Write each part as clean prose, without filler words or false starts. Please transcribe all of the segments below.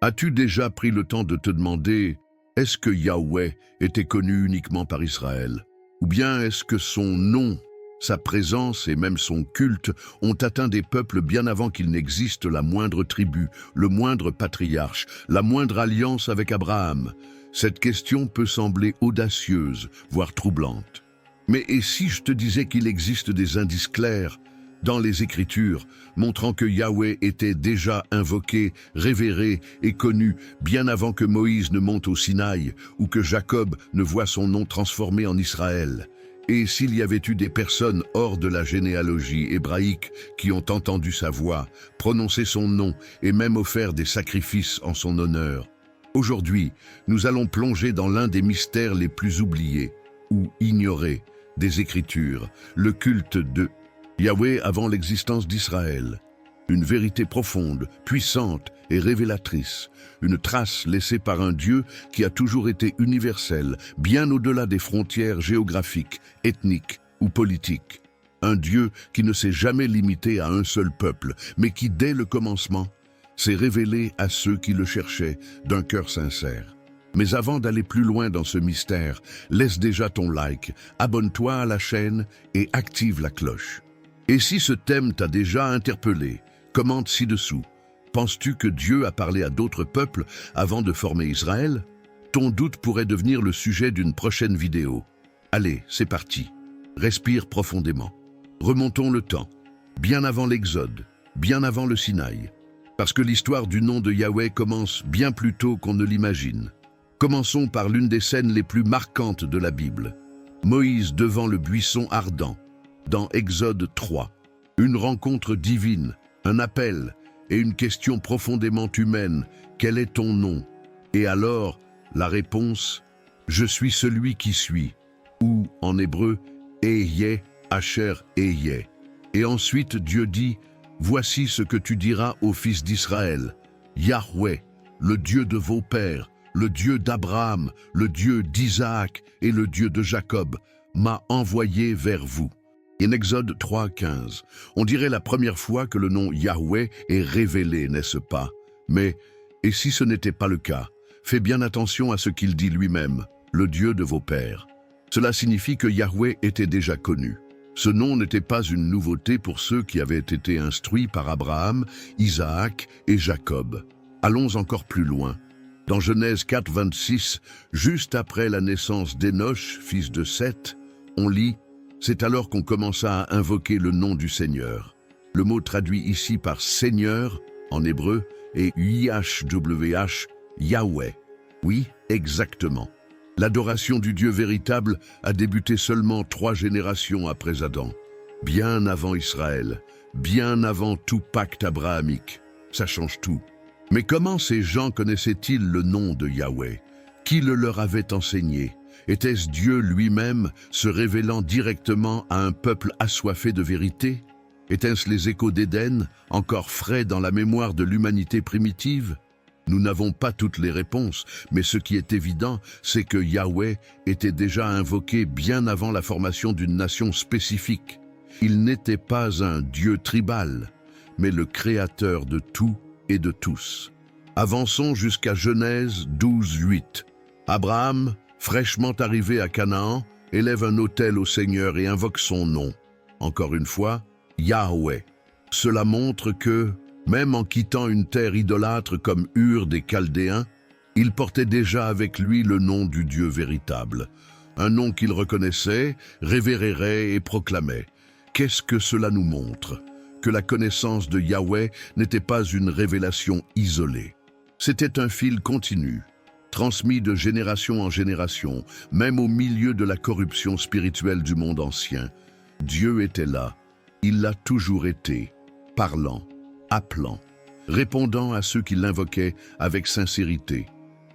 As-tu déjà pris le temps de te demander, est-ce que Yahweh était connu uniquement par Israël? Ou bien est-ce que son nom, sa présence et même son culte ont atteint des peuples bien avant qu'il n'existe la moindre tribu, le moindre patriarche, la moindre alliance avec Abraham? Cette question peut sembler audacieuse, voire troublante. Mais et si je te disais qu'il existe des indices clairs dans les Écritures, montrant que Yahweh était déjà invoqué, révéré et connu bien avant que Moïse ne monte au Sinaï ou que Jacob ne voit son nom transformé en Israël? Et s'il y avait eu des personnes hors de la généalogie hébraïque qui ont entendu sa voix, prononcé son nom et même offert des sacrifices en son honneur? Aujourd'hui, nous allons plonger dans l'un des mystères les plus oubliés ou ignorés des Écritures, le culte de Yahweh avant l'existence d'Israël. Une vérité profonde, puissante et révélatrice. Une trace laissée par un Dieu qui a toujours été universel, bien au-delà des frontières géographiques, ethniques ou politiques. Un Dieu qui ne s'est jamais limité à un seul peuple, mais qui, dès le commencement, s'est révélé à ceux qui le cherchaient d'un cœur sincère. Mais avant d'aller plus loin dans ce mystère, laisse déjà ton like, abonne-toi à la chaîne et active la cloche. Et si ce thème t'a déjà interpellé, commente ci-dessous. Penses-tu que Dieu a parlé à d'autres peuples avant de former Israël? Ton doute pourrait devenir le sujet d'une prochaine vidéo. Allez, c'est parti. Respire profondément. Remontons le temps, bien avant l'Exode, bien avant le Sinaï. Parce que l'histoire du nom de Yahweh commence bien plus tôt qu'on ne l'imagine. Commençons par l'une des scènes les plus marquantes de la Bible. Moïse devant le buisson ardent. Dans Exode 3, une rencontre divine, un appel et une question profondément humaine. Quel est ton nom? Et alors, la réponse, je suis celui qui suis, ou en hébreu, Ehyeh, Asher Ehyeh. Et ensuite Dieu dit, voici ce que tu diras aux fils d'Israël. Yahweh, le Dieu de vos pères, le Dieu d'Abraham, le Dieu d'Isaac et le Dieu de Jacob, m'a envoyé vers vous. En Exode 3,15, on dirait la première fois que le nom Yahweh est révélé, n'est-ce pas? Mais, et si ce n'était pas le cas? Fais bien attention à ce qu'il dit lui-même, le Dieu de vos pères. Cela signifie que Yahweh était déjà connu. Ce nom n'était pas une nouveauté pour ceux qui avaient été instruits par Abraham, Isaac et Jacob. Allons encore plus loin. Dans Genèse 4,26, juste après la naissance d'Énoch, fils de Seth, on lit « C'est alors qu'on commença à invoquer le nom du Seigneur ». Le mot traduit ici par « Seigneur » en hébreu est « YHWH » Yahweh. Oui, exactement. L'adoration du Dieu véritable a débuté seulement 3 générations après Adam, bien avant Israël, bien avant tout pacte abrahamique. Ça change tout. Mais comment ces gens connaissaient-ils le nom de Yahweh? Qui le leur avait enseigné? Était-ce Dieu lui-même se révélant directement à un peuple assoiffé de vérité? Étaient-ce les échos d'Éden, encore frais dans la mémoire de l'humanité primitive? Nous n'avons pas toutes les réponses, mais ce qui est évident, c'est que Yahweh était déjà invoqué bien avant la formation d'une nation spécifique. Il n'était pas un Dieu tribal, mais le créateur de tout et de tous. Avançons jusqu'à Genèse 12,8. Abraham, fraîchement arrivé à Canaan, élève un autel au Seigneur et invoque son nom. Encore une fois, Yahweh. Cela montre que, même en quittant une terre idolâtre comme Ur des Chaldéens, il portait déjà avec lui le nom du Dieu véritable. Un nom qu'il reconnaissait, révérérait et proclamait. Qu'est-ce que cela nous montre? Que la connaissance de Yahweh n'était pas une révélation isolée. C'était un fil continu, transmis de génération en génération, même au milieu de la corruption spirituelle du monde ancien. Dieu était là, il l'a toujours été, parlant, appelant, répondant à ceux qui l'invoquaient avec sincérité.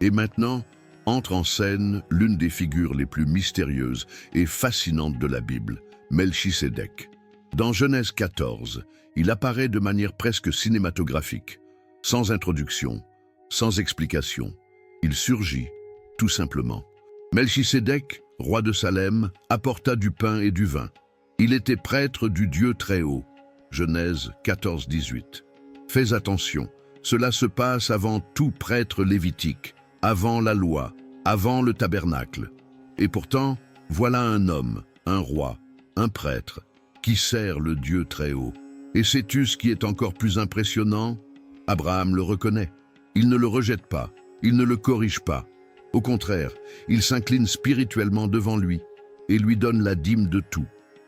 Et maintenant, entre en scène l'une des figures les plus mystérieuses et fascinantes de la Bible, Melchisédek. Dans Genèse 14, il apparaît de manière presque cinématographique, sans introduction, sans explication. Il surgit, tout simplement. Melchisédek, roi de Salem, apporta du pain et du vin. Il était prêtre du Dieu Très-Haut. Genèse 14, 18. Fais attention, Cela se passe avant tout prêtre lévitique, avant la loi, avant le tabernacle. Et pourtant, voilà un homme, un roi, un prêtre, qui sert le Dieu très haut. Et sais-tu ce qui est encore plus impressionnant? Abraham le reconnaît. Il ne le rejette pas, il ne le corrige pas. Au contraire, il s'incline spirituellement devant lui et lui donne la dîme de tout.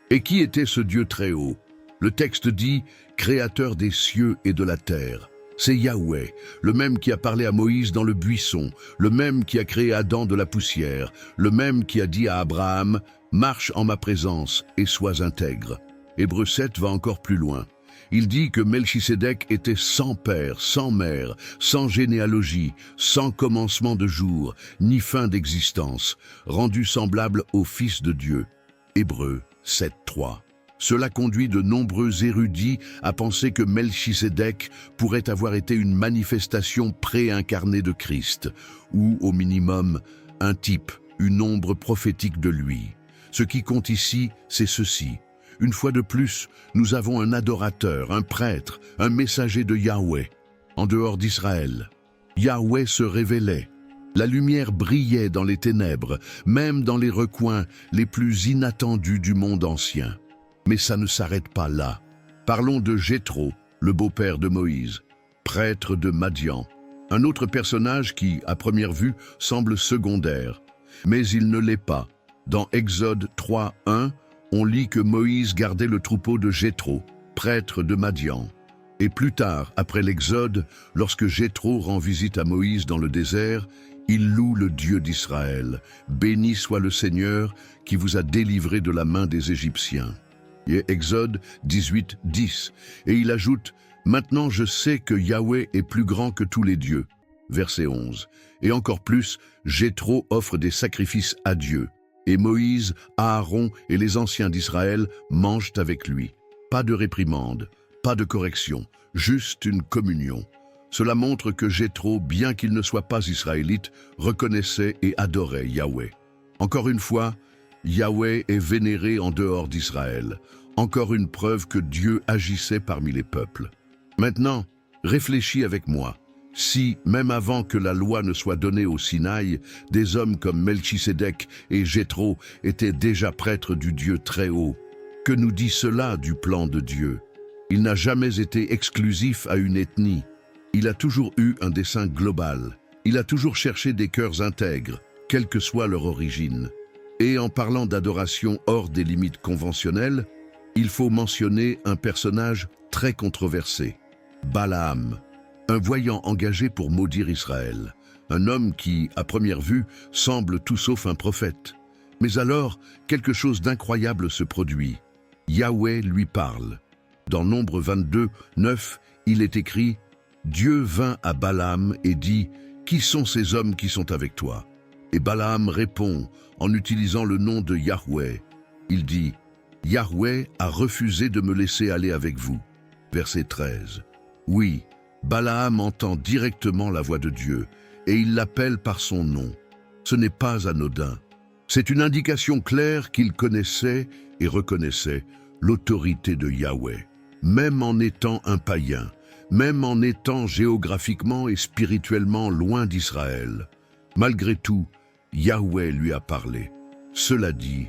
Et qui était ce Dieu très haut? Le texte dit « Créateur des cieux et de la terre ». C'est Yahweh, le même qui a parlé à Moïse dans le buisson, le même qui a créé Adam de la poussière, le même qui a dit à Abraham « Marche en ma présence et sois intègre ». Hébreux 7 va encore plus loin. Il dit que Melchisédek était sans père, sans mère, sans généalogie, sans commencement de jour, ni fin d'existence, rendu semblable au Fils de Dieu. Hébreux 7.3. Cela conduit de nombreux érudits à penser que Melchisédek pourrait avoir été une manifestation préincarnée de Christ, ou au minimum un type, une ombre prophétique de lui. Ce qui compte ici, c'est ceci. Une fois de plus, nous avons un adorateur, un prêtre, un messager de Yahweh, en dehors d'Israël. Yahweh se révélait. La lumière brillait dans les ténèbres, même dans les recoins les plus inattendus du monde ancien. Mais ça ne s'arrête pas là. Parlons de Jéthro, le beau-père de Moïse, prêtre de Madian. Un autre personnage qui, à première vue, semble secondaire. Mais il ne l'est pas. Dans Exode 3.1, on lit que Moïse gardait le troupeau de Jéthro, prêtre de Madian. Et plus tard, après l'Exode, lorsque Jéthro rend visite à Moïse dans le désert, il loue le Dieu d'Israël. Béni soit le Seigneur qui vous a délivré de la main des Égyptiens. Et Exode 18.10. Et il ajoute « Maintenant je sais que Yahweh est plus grand que tous les dieux ». Verset 11. Et encore plus, Jéthro offre des sacrifices à Dieu. Et Moïse, Aaron et les anciens d'Israël mangent avec lui. Pas de réprimande, pas de correction, juste une communion. Cela montre que Jéthro, bien qu'il ne soit pas israélite, reconnaissait et adorait Yahweh. Encore une fois, Yahweh est vénéré en dehors d'Israël. Encore une preuve que Dieu agissait parmi les peuples. Maintenant, réfléchis avec moi. Si, même avant que la loi ne soit donnée au Sinaï, des hommes comme Melchisédek et Jéthro étaient déjà prêtres du Dieu très haut, que nous dit cela du plan de Dieu? Il n'a jamais été exclusif à une ethnie. Il a toujours eu un dessein global. Il a toujours cherché des cœurs intègres, quelle que soit leur origine. Et en parlant d'adoration hors des limites conventionnelles, il faut mentionner un personnage très controversé, Balaam, un voyant engagé pour maudire Israël, un homme qui, à première vue, semble tout sauf un prophète. Mais alors, quelque chose d'incroyable se produit. Yahweh lui parle. Dans Nombre 22.9, il est écrit « Dieu vint à Balaam et dit « Qui sont ces hommes qui sont avec toi ?» Et Balaam répond en utilisant le nom de Yahweh. Il dit « Yahweh a refusé de me laisser aller avec vous. » Verset 13. Oui, Balaam entend directement la voix de Dieu et il l'appelle par son nom. Ce n'est pas anodin. C'est une indication claire qu'il connaissait et reconnaissait l'autorité de Yahweh, même en étant un païen, même en étant géographiquement et spirituellement loin d'Israël. Malgré tout, Yahweh lui a parlé. Cela dit,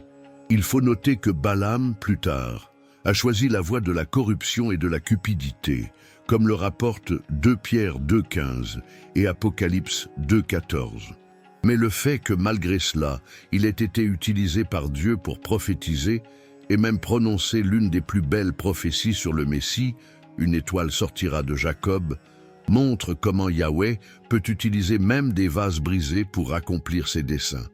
il faut noter que Balaam, plus tard, a choisi la voie de la corruption et de la cupidité, comme le rapportent 2 Pierre 2.15 et Apocalypse 2.14. Mais le fait que malgré cela, il ait été utilisé par Dieu pour prophétiser et même prononcer l'une des plus belles prophéties sur le Messie, une étoile sortira de Jacob, montre comment Yahweh peut utiliser même des vases brisés pour accomplir ses desseins.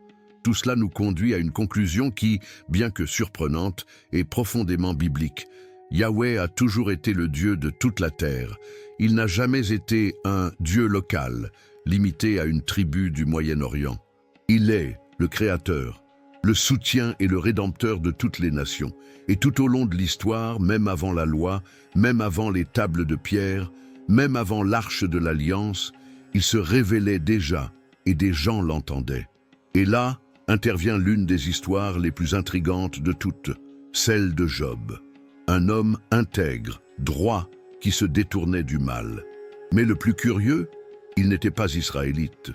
Tout cela nous conduit à une conclusion qui, bien que surprenante, est profondément biblique. Yahweh a toujours été le Dieu de toute la terre. Il n'a jamais été un Dieu local, limité à une tribu du Moyen-Orient. Il est le Créateur, le soutien et le Rédempteur de toutes les nations. Et tout au long de l'histoire, même avant la loi, même avant les tables de pierre, même avant l'arche de l'Alliance, il se révélait déjà et des gens l'entendaient. Et là intervient l'une des histoires les plus intrigantes de toutes, celle de Job. Un homme intègre, droit, qui se détournait du mal. Mais le plus curieux, il n'était pas israélite.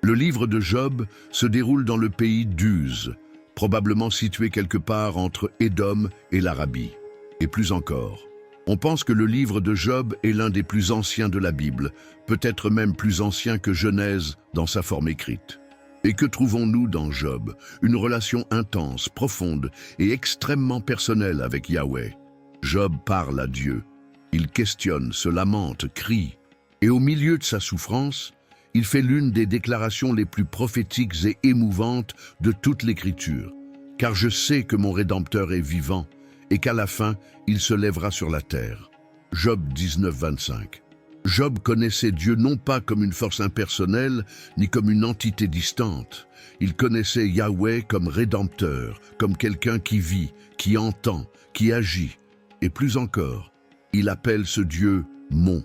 Le livre de Job se déroule dans le pays d'Uz, probablement situé quelque part entre Édom et l'Arabie. Et plus encore, on pense que le livre de Job est l'un des plus anciens de la Bible, peut-être même plus ancien que Genèse dans sa forme écrite. Et que trouvons-nous dans Job? Une relation intense, profonde et extrêmement personnelle avec Yahweh. Job parle à Dieu. Il questionne, se lamente, crie. Et au milieu de sa souffrance, il fait l'une des déclarations les plus prophétiques et émouvantes de toute l'Écriture. Car je sais que mon Rédempteur est vivant et qu'à la fin, il se lèvera sur la terre. Job 19, 25. Job connaissait Dieu non pas comme une force impersonnelle, ni comme une entité distante. Il connaissait Yahweh comme Rédempteur, comme quelqu'un qui vit, qui entend, qui agit. Et plus encore, il appelle ce Dieu « mon ».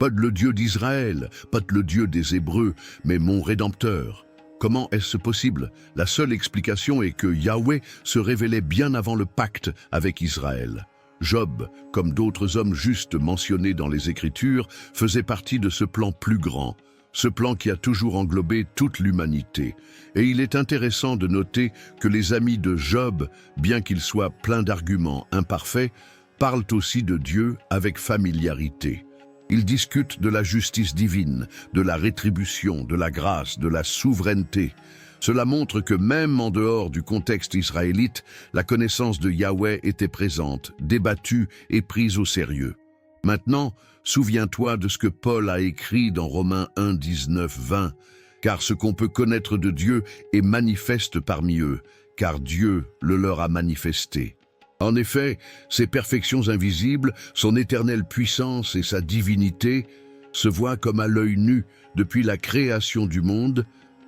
Pas le Dieu d'Israël, pas le Dieu des Hébreux, mais mon Rédempteur. Comment est-ce possible? La seule explication est que Yahweh se révélait bien avant le pacte avec Israël. Job, comme d'autres hommes justes mentionnés dans les Écritures, faisait partie de ce plan plus grand, ce plan qui a toujours englobé toute l'humanité. Et il est intéressant de noter que les amis de Job, bien qu'ils soient pleins d'arguments imparfaits, parlent aussi de Dieu avec familiarité. Ils discutent de la justice divine, de la rétribution, de la grâce, de la souveraineté. Cela montre que même en dehors du contexte israélite, la connaissance de Yahweh était présente, débattue et prise au sérieux. Maintenant, souviens-toi de ce que Paul a écrit dans Romains 1, 19, 20. Car ce qu'on peut connaître de Dieu est manifeste parmi eux, car Dieu le leur a manifesté. En effet, ses perfections invisibles, son éternelle puissance et sa divinité se voient comme à l'œil nu depuis la création du monde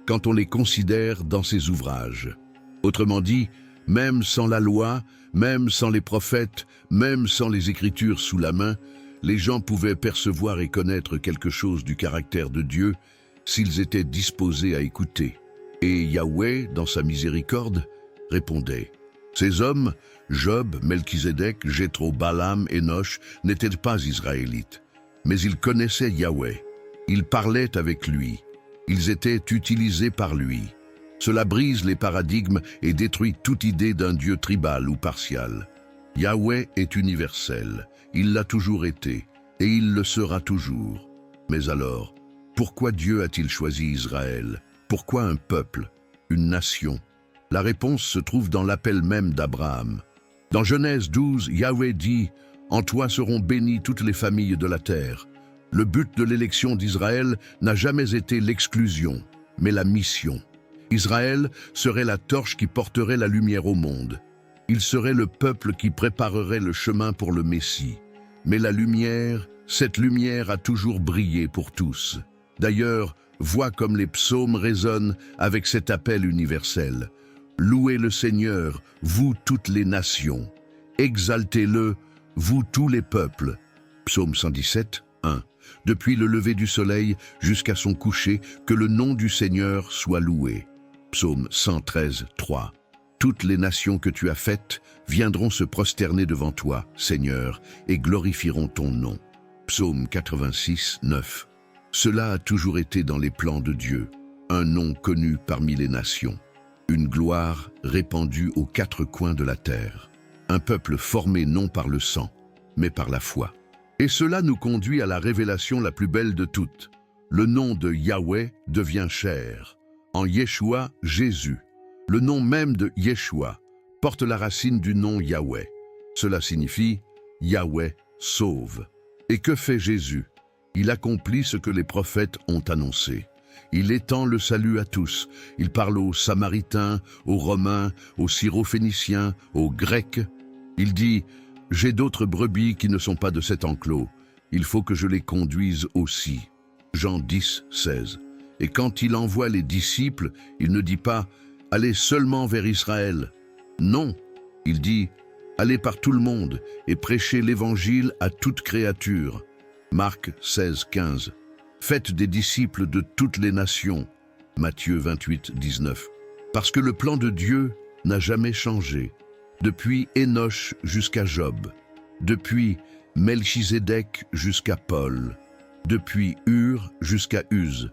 quand on les considère dans ses ouvrages. Autrement dit, même sans la loi, même sans les prophètes, même sans les Écritures sous la main, les gens pouvaient percevoir et connaître quelque chose du caractère de Dieu s'ils étaient disposés à écouter. Et Yahweh, dans sa miséricorde, répondait. Ces hommes, Job, Melchizedek, Jéthro, Balaam, Énoch, n'étaient pas israélites, mais ils connaissaient Yahweh. Ils parlaient avec lui. Ils étaient utilisés par lui. Cela brise les paradigmes et détruit toute idée d'un Dieu tribal ou partial. Yahweh est universel. Il l'a toujours été, et il le sera toujours. Mais alors, pourquoi Dieu a-t-il choisi Israël? Pourquoi un peuple, une nation? La réponse se trouve dans l'appel même d'Abraham. Dans Genèse 12, Yahweh dit « En toi seront bénies toutes les familles de la terre ». Le but de l'élection d'Israël n'a jamais été l'exclusion, mais la mission. Israël serait la torche qui porterait la lumière au monde. Il serait le peuple qui préparerait le chemin pour le Messie. Mais la lumière, cette lumière a toujours brillé pour tous. D'ailleurs, vois comme les psaumes résonnent avec cet appel universel. Louez le Seigneur, vous toutes les nations. Exaltez-le, vous tous les peuples. Psaume 117, 1. Depuis le lever du soleil jusqu'à son coucher, que le nom du Seigneur soit loué. Psaume 113, 3. Toutes les nations que tu as faites viendront se prosterner devant toi, Seigneur, et glorifieront ton nom. Psaume 86, 9. Cela a toujours été dans les plans de Dieu, un nom connu parmi les nations. Une gloire répandue aux quatre coins de la terre. Un peuple formé non par le sang, mais par la foi. Et cela nous conduit à la révélation la plus belle de toutes. Le nom de Yahweh devient chair. En Yeshua, Jésus. Le nom même de Yeshua porte la racine du nom Yahweh. Cela signifie Yahweh sauve. Et que fait Jésus? Il accomplit ce que les prophètes ont annoncé. Il étend le salut à tous. Il parle aux Samaritains, aux Romains, aux Syrophéniciens, aux Grecs. Il dit « J'ai d'autres brebis qui ne sont pas de cet enclos. Il faut que je les conduise aussi. » Jean 10, 16. Et quand il envoie les disciples, il ne dit pas « Allez seulement vers Israël ». Non, il dit « Allez par tout le monde et prêchez l'évangile à toute créature ». Marc 16, 15. Faites des disciples de toutes les nations. Matthieu 28, 19. Parce que le plan de Dieu n'a jamais changé. Depuis Énoch jusqu'à Job. Depuis Melchizedek jusqu'à Paul. depuis Ur jusqu'à Uz.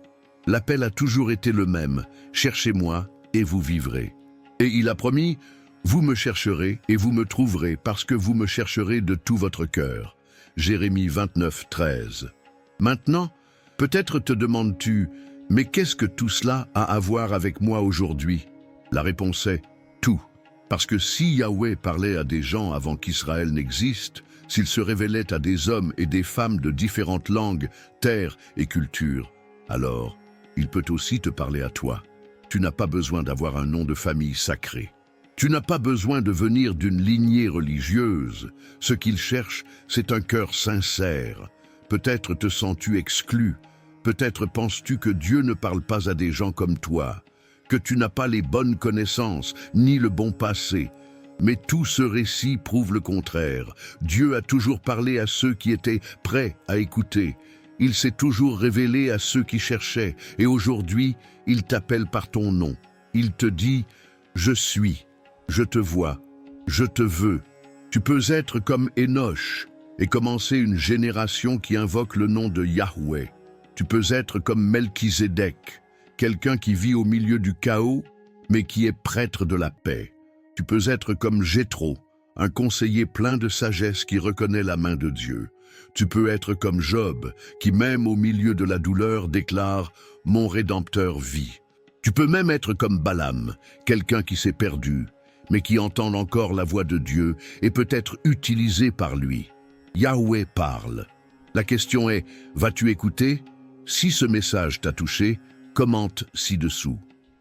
L'appel a toujours été le même, cherchez-moi et vous vivrez. Et il a promis, vous me chercherez et vous me trouverez parce que vous me chercherez de tout votre cœur. Jérémie 29, 13. Maintenant, peut-être te demandes-tu, mais qu'est-ce que tout cela a à voir avec moi aujourd'hui? La réponse est tout. Parce que si Yahweh parlait à des gens avant qu'Israël n'existe, s'il se révélait à des hommes et des femmes de différentes langues, terres et cultures, alors il peut aussi te parler à toi. Tu n'as pas besoin d'avoir un nom de famille sacré. Tu n'as pas besoin de venir d'une lignée religieuse. Ce qu'il cherche, c'est un cœur sincère. Peut-être te sens-tu exclu. Peut-être penses-tu que Dieu ne parle pas à des gens comme toi, que tu n'as pas les bonnes connaissances, ni le bon passé. Mais tout ce récit prouve le contraire. Dieu a toujours parlé à ceux qui étaient prêts à écouter. Il s'est toujours révélé à ceux qui cherchaient. Et aujourd'hui, il t'appelle par ton nom. Il te dit « Je suis, je te vois, je te veux ». Tu peux être comme Enoch et commencer une génération qui invoque le nom de Yahweh. Tu peux être comme Melchizedek, quelqu'un qui vit au milieu du chaos, mais qui est prêtre de la paix. Tu peux être comme Jéthro, un conseiller plein de sagesse qui reconnaît la main de Dieu. Tu peux être comme Job, qui même au milieu de la douleur déclare « Mon Rédempteur vit ». Tu peux même être comme Balaam, quelqu'un qui s'est perdu, mais qui entend encore la voix de Dieu et peut être utilisé par lui. Yahweh parle. La question est, vas-tu écouter? Si ce message t'a touché, commente ci-dessous.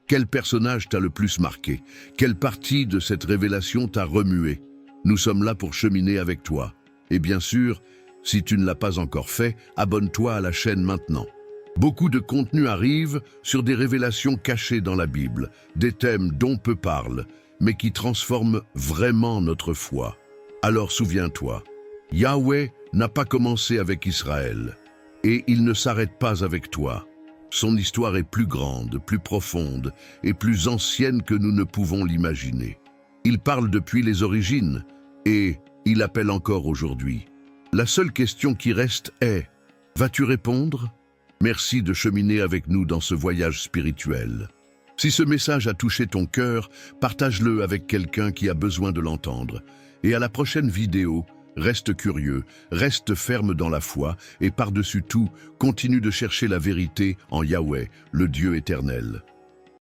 Quel personnage t'a le plus marqué? Quelle partie de cette révélation t'a remué? Nous sommes là pour cheminer avec toi. Et bien sûr, si tu ne l'as pas encore fait, abonne-toi à la chaîne maintenant. Beaucoup de contenu arrive sur des révélations cachées dans la Bible, des thèmes dont peu parlent, mais qui transforment vraiment notre foi. Alors souviens-toi, Yahweh n'a pas commencé avec Israël, et il ne s'arrête pas avec toi. Son histoire est plus grande, plus profonde et plus ancienne que nous ne pouvons l'imaginer. Il parle depuis les origines et il appelle encore aujourd'hui. La seule question qui reste est, vas-tu répondre? Merci de cheminer avec nous dans ce voyage spirituel. Si ce message a touché ton cœur, partage-le avec quelqu'un qui a besoin de l'entendre. Et à la prochaine vidéo, reste curieux, reste ferme dans la foi et par-dessus tout, continue de chercher la vérité en Yahweh, le Dieu éternel.